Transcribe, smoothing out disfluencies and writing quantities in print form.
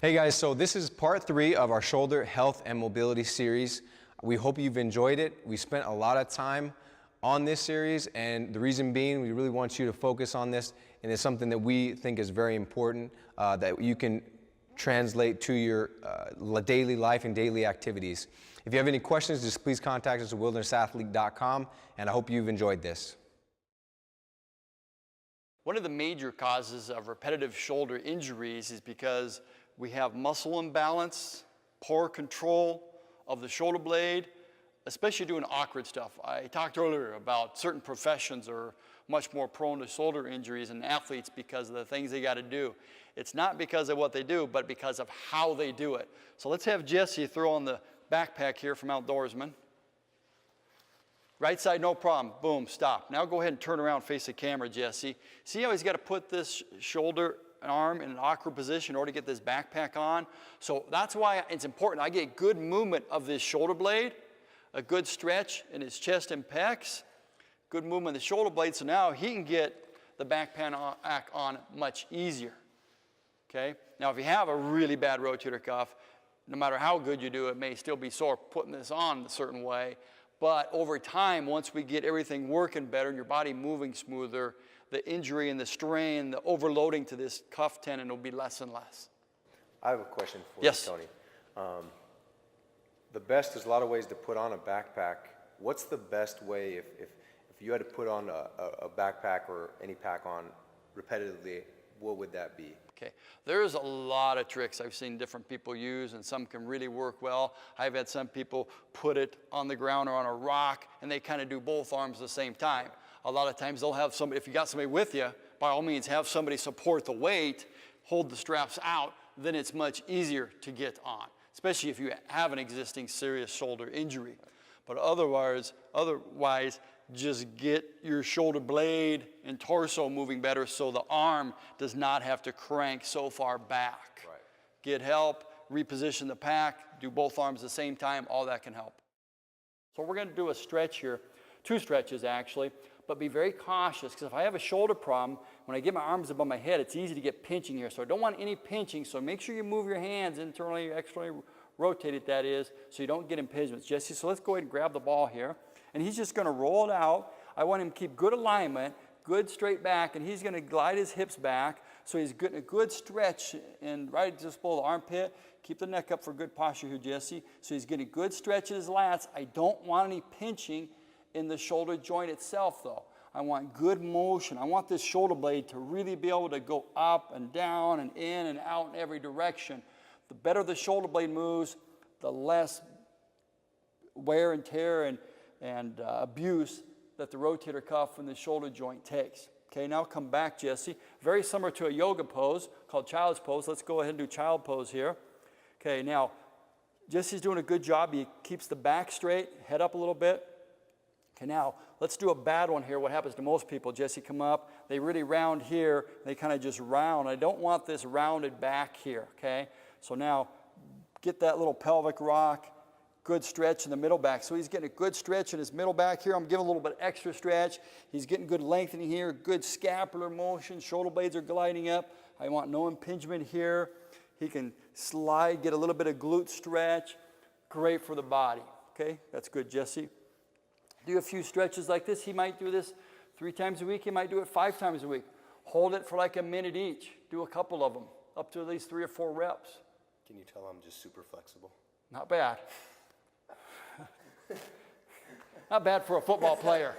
Hey guys, so this is part 3 of our shoulder health and mobility series. We hope you've enjoyed it. We spent a lot of time on this series, and the reason being we really want you to focus on this, and it's something that we think is very important that you can translate to your daily life and daily activities. If you have any questions, just please contact us at wildernessathlete.com, and I hope you've enjoyed this. One of the major causes of repetitive shoulder injuries is because we have muscle imbalance, poor control of the shoulder blade, especially doing awkward stuff. I talked earlier about certain professions are much more prone to shoulder injuries in athletes because of the things they got to do. It's not because of what they do, but because of how they do it. So let's have Jesse throw on the backpack here from Outdoorsman. Right side, no problem. Boom, stop. Now go ahead and turn around, face the camera, Jesse. See how he's got to put this shoulder and arm in an awkward position in order to get this backpack on? So that's why it's important. I get good movement of this shoulder blade, a good stretch in his chest and pecs, good movement of the shoulder blade, so now he can get the backpack on much easier. Okay? Now if you have a really bad rotator cuff, no matter how good you do, it may still be sore putting this on a certain way. But over time, once we get everything working better and your body moving smoother, the injury and the strain, the overloading to this cuff tendon will be less and less. I have a question for Yes. you, Tony. The best, there's a lot of ways to put on a backpack. What's the best way if you had to put on a backpack or any pack on repetitively, what would that be? Okay, there's a lot of tricks I've seen different people use, and some can really work well. I've had some people put it on the ground or on a rock, and they kind of do both arms at the same time. A lot of times they'll have somebody, if you got somebody with you, by all means have somebody support the weight, hold the straps out, then it's much easier to get on, especially if you have an existing serious shoulder injury. But otherwise, just get your shoulder blade and torso moving better so the arm does not have to crank so far back. Right. Get help, reposition the pack, do both arms at the same time, all that can help. So we're going to do a stretch here, 2 stretches actually, but be very cautious because if I have a shoulder problem, when I get my arms above my head, it's easy to get pinching here. So I don't want any pinching, so make sure you move your hands internally, externally rotated that is, so you don't get impingements. Jesse, so let's go ahead and grab the ball here. And he's just going to roll it out. I want him to keep good alignment, good straight back, and he's going to glide his hips back so he's getting a good stretch and right just below the armpit. Keep the neck up for good posture here, Jesse. So he's getting a good stretch in his lats. I don't want any pinching in the shoulder joint itself, though. I want good motion. I want this shoulder blade to really be able to go up and down and in and out in every direction. The better the shoulder blade moves, the less wear and tear and abuse that the rotator cuff and the shoulder joint takes. Okay, now come back, Jesse. Very similar to a yoga pose called child's pose. Let's go ahead and do child pose here. Okay, now Jesse's doing a good job. He keeps the back straight, head up a little bit. Okay, now let's do a bad one here. What happens to most people, Jesse, come up, they really round here, they kind of just round. I don't want this rounded back here, okay? So now get that little pelvic rock, good stretch in the middle back. So he's getting a good stretch in his middle back here. I'm giving a little bit extra stretch. He's getting good lengthening here, good scapular motion. Shoulder blades are gliding up. I want no impingement here. He can slide, get a little bit of glute stretch. Great for the body. Okay, that's good, Jesse. Do a few stretches like this. He might do this 3 times a week. He might do it 5 times a week. Hold it for like a minute each. Do a couple of them, up to at least 3 or 4 reps. Can you tell I'm just super flexible? Not bad. Not bad for a football player.